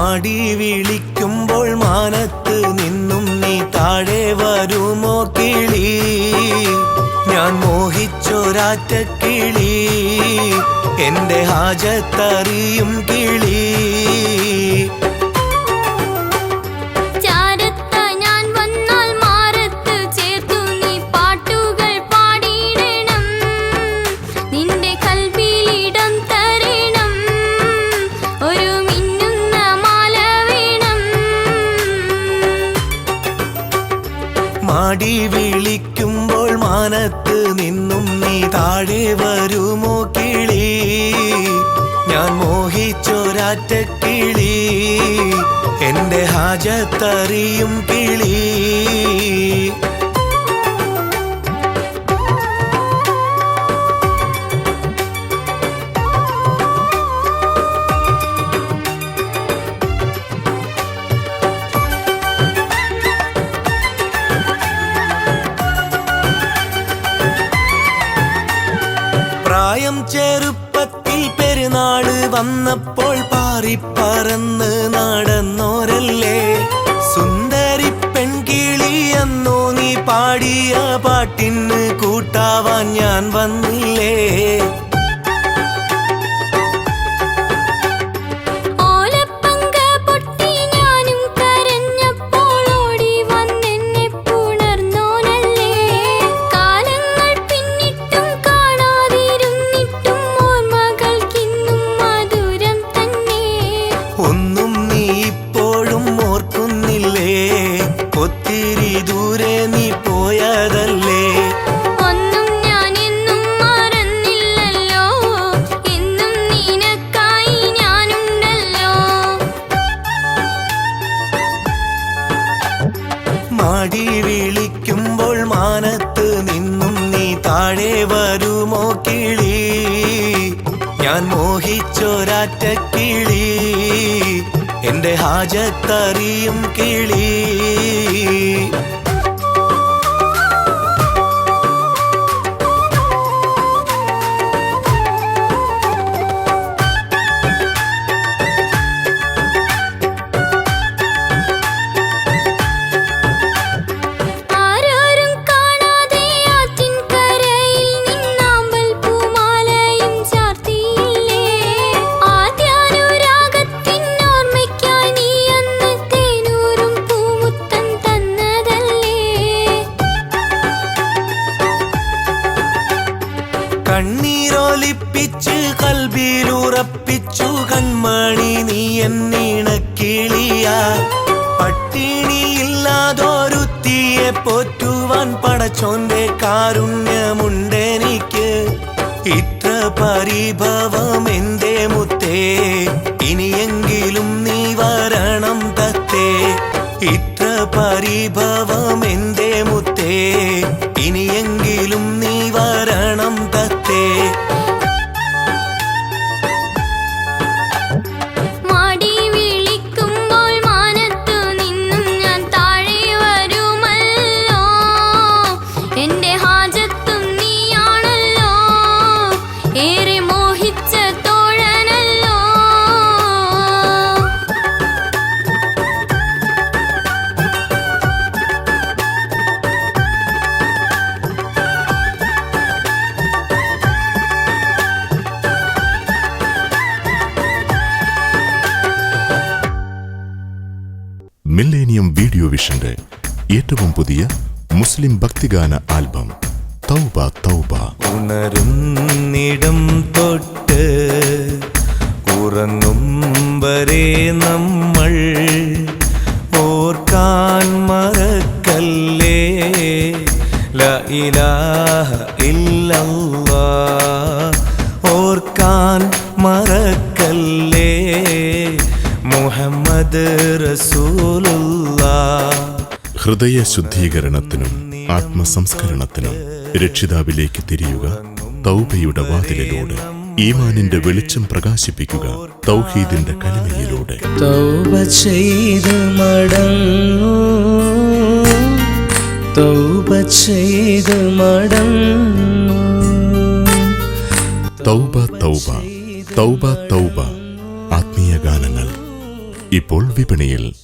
മാടി വിളിക്കുമ്പോൾ മാനത്ത് നിന്നും നീ താഴെ വരുമോ കിളി? ഞാൻ മോഹിച്ചൊരാറ്റ കിളി, എന്റെ ഹാജത്തറിയും കിളി. മാടി വിളിക്കുമ്പോൾ മാനത്ത് നിന്നും നീ താഴെ വരുമോ കിളി? ഞാൻ മോഹിച്ചൊരാറ്റ കിളി, എന്റെ ഹാജത്തറിയും കിളി. പ്രായം ചെറുപ്പത്തിൽ പെരുന്നാള് വന്നപ്പോൾ പാറിപ്പറന്ന് നടന്നോരല്ലേ സുന്ദരി പെൺകിളി. എന്നോ നീ പാടിയ പാട്ടിന് കൂട്ടാവാൻ ഞാൻ വന്നില്ലേ? ഒന്നും നീ ഇപ്പോഴും ഓർക്കുന്നില്ലേ? ഒത്തിരി ദൂരെ നീ പോയതല്ലേ? ഒന്നും ഞാൻ എന്നും മറന്നില്ലല്ലോ, എന്നും നിനക്കായി ഞാനുണ്ടല്ലോ. മാടി വിളിക്കുമ്പോൾ മാനത്ത് നിന്നും നീ താഴെ വരുമോ കിളി? ഞാൻ മോഹിച്ചൊരാറ്റ കിളി, എന്റെ ഹാജത്തറിയും കിളി. കണ്ണീരൊലിപ്പിച്ച് കൽബിലുറപ്പിച്ചു കൺമണി നീ എന്നിണക്കിളിയാ. പട്ടിണിയില്ലാതൊരുത്തിയെ പോറ്റുവാൻ പടച്ചോന്റെ കാരുണ്യമുണ്ടെനിക്ക്. ഇത്ര പരിഭവം എന്റെ മുത്തേ, ഇനിയെങ്കിലും നീ വരണം തത്തേ. ഇത്ര പരിഭവം എന്റെ മുത്തേ, ഇനിയെങ്കിലും നീ വരണം തത്തേ. മാടി വിളിക്കുമ്പോൾ മാനത്തു നിന്നും ഞാൻ താഴെ വരുമല്ലോ, എന്റെ ഹാജത്തും നീയാണല്ലോ, ഏറെ മോഹിച്ച തോഴനല്ലോ. മില്ലേനിയം വീഡിയോ വിഷന്റെ ഏറ്റവും പുതിയ മുസ്ലിം ഭക്തിഗാന ആൽബം തൗബ തൗബ. ഉണരുന്നിടം തൊട്ട് ഉറങ്ങും വരെ നമ്മൾ ഓർക്കാൻ മറക്കല്ലേ ലാ ഇലാഹ ഇല്ലല്ലാഹ്. ഓർക്കാൻ മറക്കല്ലേ മുഹമ്മദ് റസൂലുള്ളാഹ്. ഹൃദയ ശുദ്ധീകരണത്തിനും ആത്മസംസ്കരണത്തിനും രക്ഷിതാവിലേക്ക് തിരിയുക തൗബയുടെ വാതിലിലൂടെ. ഈമാനിന്റെ വെളിച്ചം പ്രകാശിപ്പിക്കുക തൗഹീദിന്റെ കലിമയിലൂടെ. തൗബ ചെയ്ത് മടങ്ങൂ, തൗബ ചെയ്ത് മടങ്ങൂ. തൗബ തൗബ തൗബ തൗബ. ആത്മീയ ഗാനങ്ങൾ ഇപ്പോൾ വിപണിയിൽ.